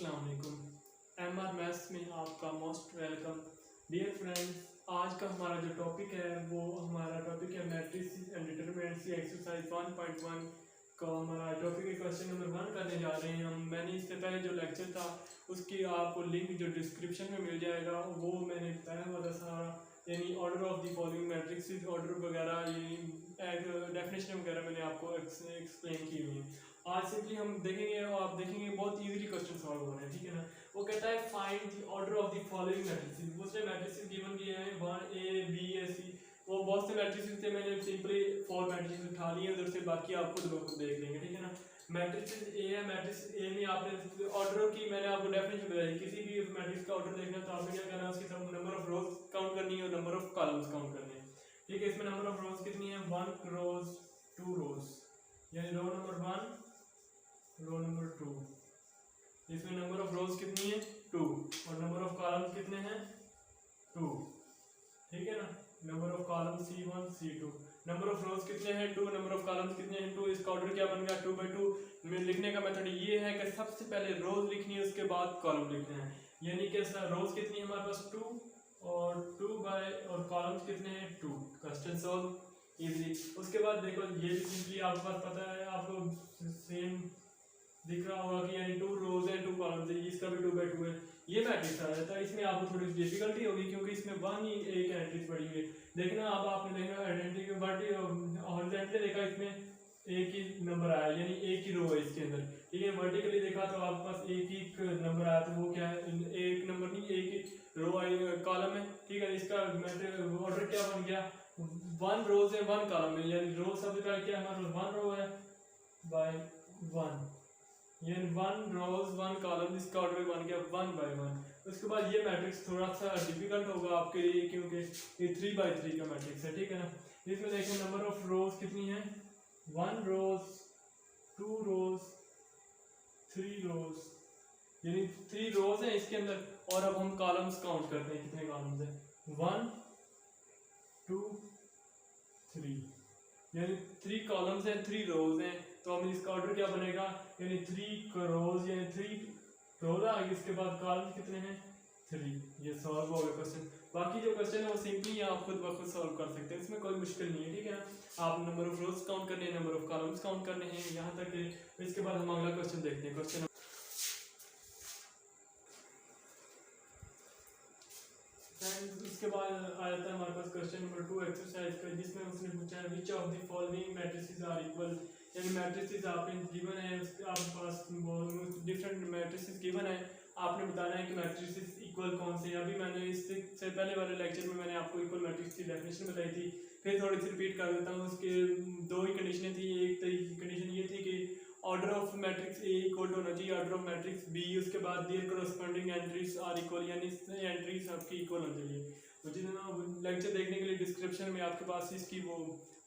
अस्सलाम वालेकुम। MR maths में आपका मोस्ट वेलकम। डियर फ्रेंड्स, आज का हमारा जो टॉपिक है वो हमारा टॉपिक है मैट्रिसेस एंड डिटरमिनेंट्स की एक्सरसाइज 1.1 का हमारा टॉपिक है। क्वेश्चन नंबर 1 करने जा रहे हैं हम। मैंने इससे पहले जो लेक्चर था उसकी आपको लिंक जो डिस्क्रिप्शन में मिल जाएगा, वो मैंने बताया हुआ था सारा, यानी order of the following matrix order वगैरह, यानी डेफिनेशन वगैरह मैंने आपको एक्सप्लेन की हुई है। आज सिंपली हम देखेंगे और आप देखेंगे बहुत इजीली क्वेश्चन सॉल्व हो रहे हैं, ठीक है ना। वो कहता है find the order of the following matrices. दूसरे मैट्रिसेस गिवन किए हैं 1 A B A C। वो बहुत से मैट्रिसेस थे, मैंने सिंपली 4 मैट्रिसेस उठा लिए उधर से, बाकी आप खुद देख लेंगे, ठीक है ना। मैट्रिसेस ए है, मैट्रिक्स ए में आपने ऑर्डर की मैंने आपको डेफिनेशन बताई। किसी भी मैट्रिक्स का ऑर्डर देखना तो आपने क्या करना है, उसकी सब नंबर ऑफ रोज काउंट करनी है और नंबर ऑफ कॉलम्स काउंट करने हैं, ठीक है। इसमें नंबर ऑफ रोज कितनी है, 1 रोज 2 रोज, यानी रो नंबर 1 रो नंबर 2। इसमें नंबर ऑफ रोज कितनी है 2 और नंबर ऑफ कॉलम्स कितने हैं 2, ठीक है ना। Number of columns C1 C2। Number of रोज कितने हैं 2, नंबर ऑफ कॉलम्स कितने हैं 2। इसका ऑर्डर क्या बन गया 2/2 में। लिखने का मेथड ये है कि सबसे पहले रोज लिखनी है, उसके बाद कॉलम लिखना है, यानी कि रोज कितनी है हमारे पास 2 और 2 बाय और कॉलम्स कितने हैं 2। Question solve easily. उसके बाद देखो ये भी सिंपली आपके पास पता है, आपको सेम दिख रहा होगा कि यानी 2 रोज है 2 कॉलम्स है, इसका भी 2/2 है। ये मैट्रिक्स आ जाता है। इसमें आपको थोड़ी सी डिफिकल्टी होगी क्योंकि इसमें 1 ही एक एंट्रीज पड़ी हुई है। देखना अब आपने देखना आइडेंटिटी के हॉरिजॉन्टली देखा, इसमें एक ही नंबर आया, यानी एक ही रो है इसके अंदर, ठीक है। वर्टिकली देखा तो आपके पास एक ही नंबर आया, तो वो क्या है, एक नंबर नहीं एक ही रो आई कॉलम है, ठीक है। इसका ऑर्डर क्या बन गया 1 रोज है 1 कॉलम है, यानी रो सबसे पहले क्या हमारे 1 रो है बाय 1, ये 1 रोज 1 कॉलम, इसका ऑर्डर बन गया 1 बाय 1। उसके बाद ये मैट्रिक्स थोड़ा सा डिफिकल्ट होगा आपके लिए क्योंकि ये 3/3 का मैट्रिक्स है, ठीक है ना। इसमें देखें नंबर ऑफ रोज कितनी है 1 रोज 2 रोज 3 रोज, यानी 3 रोज है इसके अंदर। और अब हम कॉलम्स काउंट करते हैं, कितने कॉलम्स है 1 2 3, यानी 3 कॉलम्स हैं 3 रोज हैं। तो हम इसका ऑर्डर क्या बनेगा, यानी 3 रोज यानी 3 रोज आ गई, इसके बाद कॉलम कितने हैं 3। ये सॉल्व हो गया क्वेश्चन। बाकी जो क्वेश्चन है वो सिंपली आप खुद ब खुद सॉल्व कर सकते हैं, इसमें कोई मुश्किल नहीं है, ठीक है ना। आप नंबर ऑफ रोज काउंट करने हैं, नंबर ऑफ कॉलम्स काउंट करने हैं, यहाँ तक है। इसके बाद हम अगला क्वेश्चन देखते हैं। क्वेश्चन उसके बाद आ जाता है हमारे पास क्वेश्चन नंबर 2 एक्सरसाइज का, जिसमें उसने पूछा है which of the following matrices are equal. यानी मैट्रिसेस आपने गिवन है, आपके पास डिफरेंट मैट्रिसेस गिवन है, आपने बताना है कि मैट्रिसेस इक्वल कौन से। अभी मैंने इससे पहले वाले लेक्चर में मैंने आपको इक्वल मैट्रिक्स की डेफिनेशन बताई थी, फिर थोड़ी सी रिपीट कर देता हूँ। उसके 2 ही कंडीशनें थी। एक कंडीशन ये थी कि order of matrix A equal होना चाहिए ऑर्डर ऑफ मैट्रिक्स बी, उसके बाद their corresponding entries are equal, यानी एंट्रीज सबकी इक्वल होनी चाहिए। मुझे ना लेक्चर देखने के लिए डिस्क्रिप्शन में आपके पास इसकी वो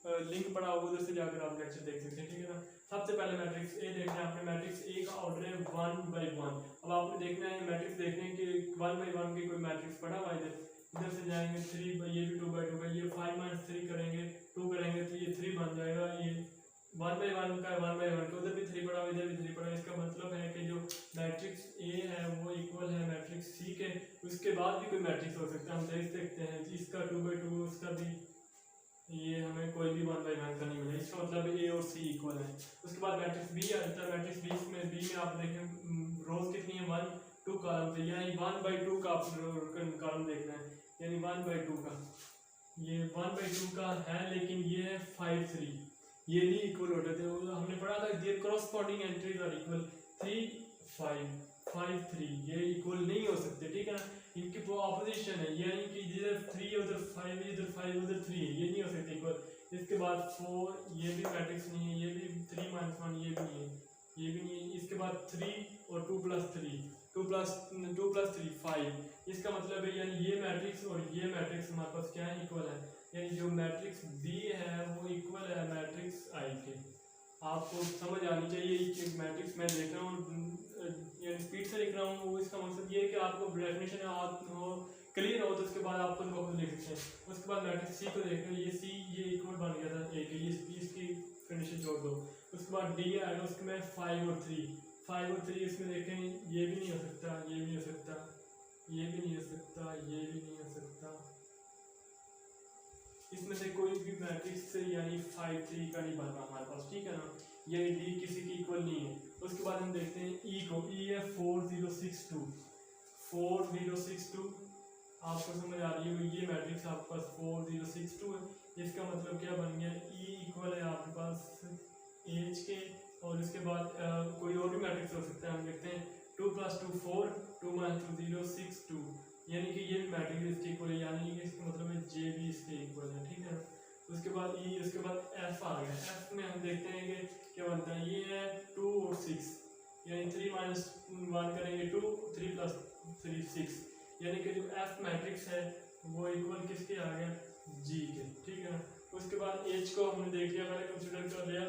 लिंक पड़ा होगा, उधर से जाकर आप लेक्चर देख सकते हैं, ठीक है ना। सबसे पहले मैट्रिक्स ए देखना है आपने। मैट्रिक्स ए का ऑर्डर है 1/1। अब आपने देखना है मैट्रिक्स देखने के 1/1 की कोई मैट्रिक्स पड़ा हुआ इधर से जाएंगे 3, ये भी 2/2 का, ये 5 - 3 करेंगे 2 करेंगे तो ये 3 बन जाएगा। ये 1/1 का 1/1 का, उधर भी 3 पड़ा इधर भी 3 पड़ा। इसका मतलब है कि जो मैट्रिक्स ए है वो इक्वल है मैट्रिक्स सी के। उसके बाद भी कोई मैट्रिक्स हो सकता है, हम देख सकते हैं इसका 2/2, उसका भी, ये हमें कोई भी 1/1 का नहीं मिला, इसका मतलब ए और सी इक्वल है। उसके बाद मैट्रिक्स बी आता है। मैट्रिक्स बी में आप देखें रोज कितनी है 1 2 कॉलम पे, यानी 1/2 का कॉलम देखना है, यानी 1/2 का, ये 1/2 का है, लेकिन ये है 5 3, ये नहीं इक्वल होते थे। हमने पढ़ा था their corresponding entries are equal 3 5 5 3, ये इक्वल नहीं हो सकते, ठीक है ना। इनकी वो ऑपोजिशन है, यानी कि इधर 3 उधर 5 इधर 5 उधर 3 है, ये नहीं हो सकते इक्वल। इसके बाद 4, ये भी मैट्रिक्स नहीं है, ये भी 3 - 1 ये भी नहीं है, ये भी नहीं है। इसके बाद 3 और 2 + 3 2 + 3 5। इसका मतलब है यानी ये मैट्रिक्स और ये मैट्रिक्स हमारे पास क्या है इक्वल है, यानी जो मैट्रिक्स बी है वो इक्वल है मैट्रिक्स आई के। आपको समझ आनी चाहिए कि मैट्रिक्स मैं लिख रहा हूँ यानी स्पीड से लिख रहा हूँ, इसका मकसद ये है कि आपको डेफिनेशन हो क्लियर हो, तो उसके बाद आप खुद ब खुद लिख सकते हैं। उसके बाद मैट्रिक्स सी को देख रहे हैं, ये सी ये इक्वल बन गया था ए के, ये इसकी कंडीशन जोड़ दो। उसके बाद डी आएगा, उसके में 5 और 3 5 और 3 इसमें देखें, ये भी नहीं हो सकता, ये भी नहीं हो सकता, ये भी नहीं हो सकता, ये भी नहीं हो सकता। इसमें से कोई भी मैट्रिक्स से यानी 5 3 का नहीं बन रहा हमारे पास, ठीक है ना। ये डी किसी की इक्वल नहीं है। उसके बाद हम देखते हैं ई को, ई है 4062, 4062 आपको समझ आ रही है, ये मैट्रिक्स आपके पास 4062 है। इसका मतलब क्या बन गया, ई इक्वल है आपके पास एच के, और इसके बाद कोई और भी मैट्रिक्स हो सकता है। हम देखते हैं 2 + 2 4, 2 - 2 0 6 2, यानी कि ये भी मैट्रिक्स इसके इक्वल है, यानी कि इसका मतलब है जे भी इसके इक्वल है, ठीक है। उसके बाद ई, उसके बाद एफ आ गया। एफ में हम देखते हैं कि क्या बनता है, ये है 2 और 6, यानी 3 - 1 करेंगे 2, 3 + 3 6, यानी कि जो एफ मैट्रिक्स है वो इक्वल किसके आ गया, जी के, ठीक है ना। उसके बाद एच को हमने देख लिया, पहले कंसिडर कर लिया,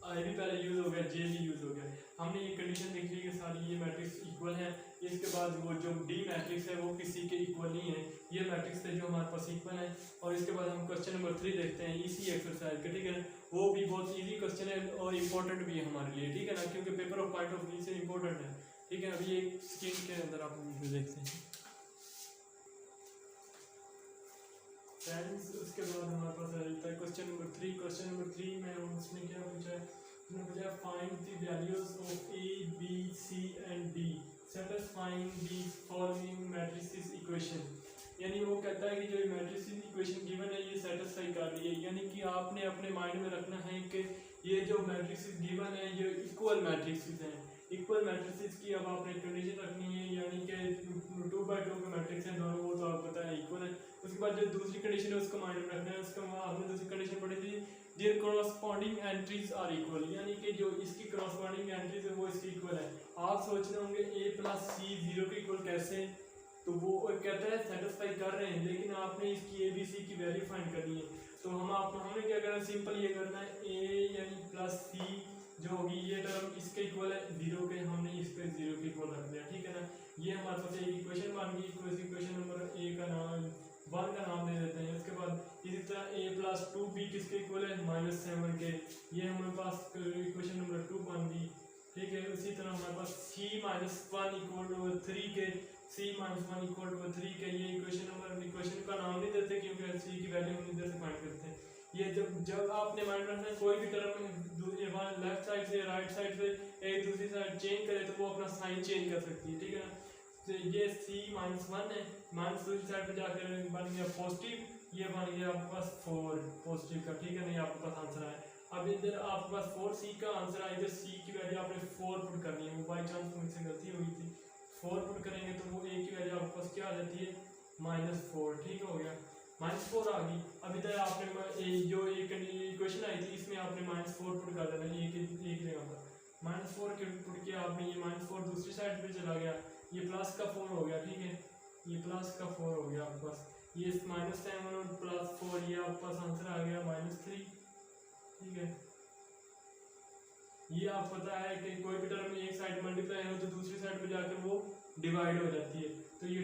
आई भी पहले यूज हो गया, जे भी यूज हो गया। हमने ये कंडीशन देख ली कि सारी ये मैट्रिक्स इक्वल है। इसके बाद वो जो डी मैट्रिक्स है वो किसी के इक्वल नहीं है, ये मैट्रिक्स है जो हमारे पास इक्वल है। और इसके बाद हम क्वेश्चन नंबर 3 देखते हैं इसी एक्सरसाइज का, ठीक है। वो भी बहुत इजी क्वेश्चन है और इम्पोर्टेंट भी है हमारे लिए, ठीक है ना, क्योंकि paper of point of view से इम्पोर्टेंट है, ठीक है। अभी एक स्क्रीन के अंदर आप देखते हैं फ्रेंड्स। उसके बाद हमारे पास रहता है क्वेश्चन नंबर 3। क्वेश्चन नंबर 3 में उसने क्या पूछा है, उसने पूछा find the values of a b c and d satisfying the following matrices equation. यानी वो कहता है कि जो मैट्रिसेस इक्वेशन गिवन है ये सेटिस्फाई कर रही है, यानी कि आपने अपने माइंड में रखना है कि ये जो मैट्रिसेस गिवन है ये इक्वल मैट्रिसेस हैं। इक्वल मैट्रिसेस की अब आपने कंडीशन रखनी है, यानी कि 2/2 के मैट्रिक्स हैं दोनों, वो तो आपको पता है इक्वल है। उसके बाद जो दूसरी कंडीशन है उसको माइंड में रखना है। उसका आपने दूसरी कंडीशन पढ़ी थी, there corresponding entries are equal, यानी कि जो इसकी कॉरस्पॉन्डिंग एंट्रीज है वो इसकी इक्वल है। आप सोच रहे होंगे a + c 0 के इक्वल कैसे, तो वो कहता है सेटिस्फाई कर रहे हैं, लेकिन आपने इसकी a b c की वैल्यू फाइंड करनी है। तो हमने क्या करना है, सिंपल ये करना है, a यानी प्लस c जो होगी ये टर्म इसके इक्वल है 0 के, हमने इस पे 0 के इक्वल रख दिया, ठीक है ना। ये हमारे पास एक इक्वेशन बन गई। इक्वेशन नंबर ए का नाम 1 का नाम दे देते हैं। उसके बाद इसी तरह a + 2b किसके इक्वल है, -7 के, ये हमारे पास इक्वेशन नंबर 2 बन गई, ठीक है। उसी तरह हमारे पास c - 1 = 3 के, c - 1 = 3 के, ये इक्वेशन का नाम नहीं देते क्योंकि c की वैल्यू हम इधर से फाइंड करते हैं। ये जब आपने माइंड रखना है कोई भी टर्म लेफ्ट साइड से राइट साइड से एक दूसरी साइड चेंज करे तो वो अपना साइन चेंज कर सकती है, ठीक है ना। तो ये c - 1 है, माइनस दूसरी साइड पे जाकर बन गया पॉजिटिव, ये बन गया आपके पास 4 पॉजिटिव का, ठीक है ना। आपके पास आंसर है। अब इधर आपके पास 4c का आंसर है, इधर c की वैल्यू आपने 4 पुट करनी है, वो बाई चांस मुझसे गलती हो गई थी। 4 पुट करेंगे तो वो a की वैल्यू आपके पास क्या आ जाती है, -4, ठीक हो गया, -4 आ गई। अब इधर आपने जो एक इक्वेशन आई थी इसमें आपने -4 पुट कर देना, एक जगह पर -4 के पुट किया आपने, ये -4 दूसरी साइड पे चला गया, ये प्लस का 4 हो गया, ठीक है, ये प्लस का 4 हो गया आपके पास, ये -7 और +4, ये आपके पास आंसर आ गया -3, ठीक है। ये आप पता है कि कोई भी टर्म एक साइड मल्टीप्लाई हो तो दूसरी साइड पे जाकर वो डिवाइड हो जाती है, तो ये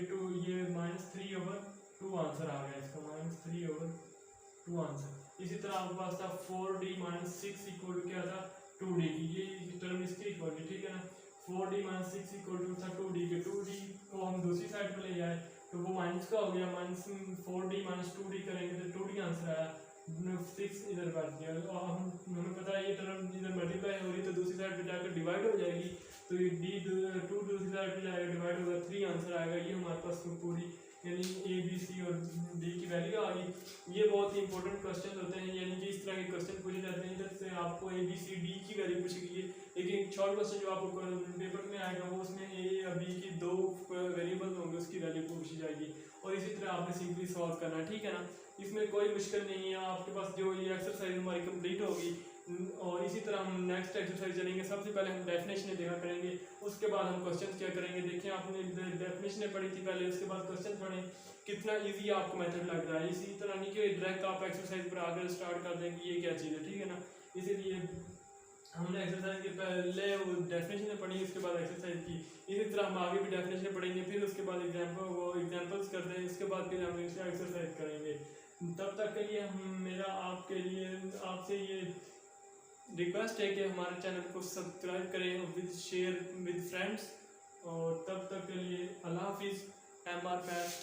-3/2 आंसर आ गया इसका, -3/2 आंसर। इसी तरह आपके पास था 4d - 6 इक्वल टू क्या था, 2d की, ये टर्म इसके इक्वल थी, ठीक है ना। 4d - 6 इक्वल टू था 2d के, 2d को हम दूसरी साइड पे ले जाए तो वो माइनस का हो गया, -4d - 2d करेंगे तो 2d आंसर आया, 6 इधर बैठ गया। और हमें पता है ये टर्म इधर मल्टीप्लाई हो रही तो दूसरी साइड पे जाकर डिवाइड हो जाएगी, तो ये d 2 दूसरी साइड पे जाएगा डिवाइड होगा, 3 आंसर आएगा। ये हमारे पास पूरी यानी a b c और d की वैल्यू आ गई। ये बहुत ही इंपॉर्टेंट क्वेश्चन होते हैं, यानी कि इस तरह के क्वेश्चन पूछे जाते हैं, इधर से आपको a b c d की वैल्यू पूछी गई है, लेकिन एक शॉर्ट क्वेश्चन जो आपको पेपर में आएगा वो उसमें a या b की 2 वेरिएबल होंगे उसकी वैल्यू पूछी जाएगी, और इसी तरह आपने सिंपली सॉल्व करना है, ठीक है ना। इसमें कोई मुश्किल नहीं है, आपके पास जो ये एक्सरसाइज हमारी कंप्लीट होगी और इसी तरह हम नेक्स्ट एक्सरसाइज चलेंगे। सबसे पहले हम डेफिनेशन देखा करेंगे, उसके बाद हम क्वेश्चन क्या करेंगे। देखिए आपने डेफिनेशन पढ़ी थी पहले, उसके बाद क्वेश्चन पढ़े, कितना इजी आपको मेथड लग रहा है। इसी तरह नहीं कि डायरेक्ट आप एक्सरसाइज पर आकर स्टार्ट कर दें कि ये क्या चीज़ है, ठीक है ना। इसीलिए हमने एक्सरसाइज के पहले वो डेफिनेशन पढ़ी, उसके बाद एक्सरसाइज की, इसी तरह हम आगे भी डेफिनेशन पढ़ेंगे, फिर उसके बाद एग्जाम्पल्स करते हैं, इसके बाद फिर हम एक्सरसाइज करेंगे। तब तक के लिए मेरा आपके लिए आपसे ये रिक्वेस्ट है कि हमारे चैनल को सब्सक्राइब करें और विद शेयर विद फ्रेंड्स। और तब तक के लिए अल्लाह हाफिज़। M R maths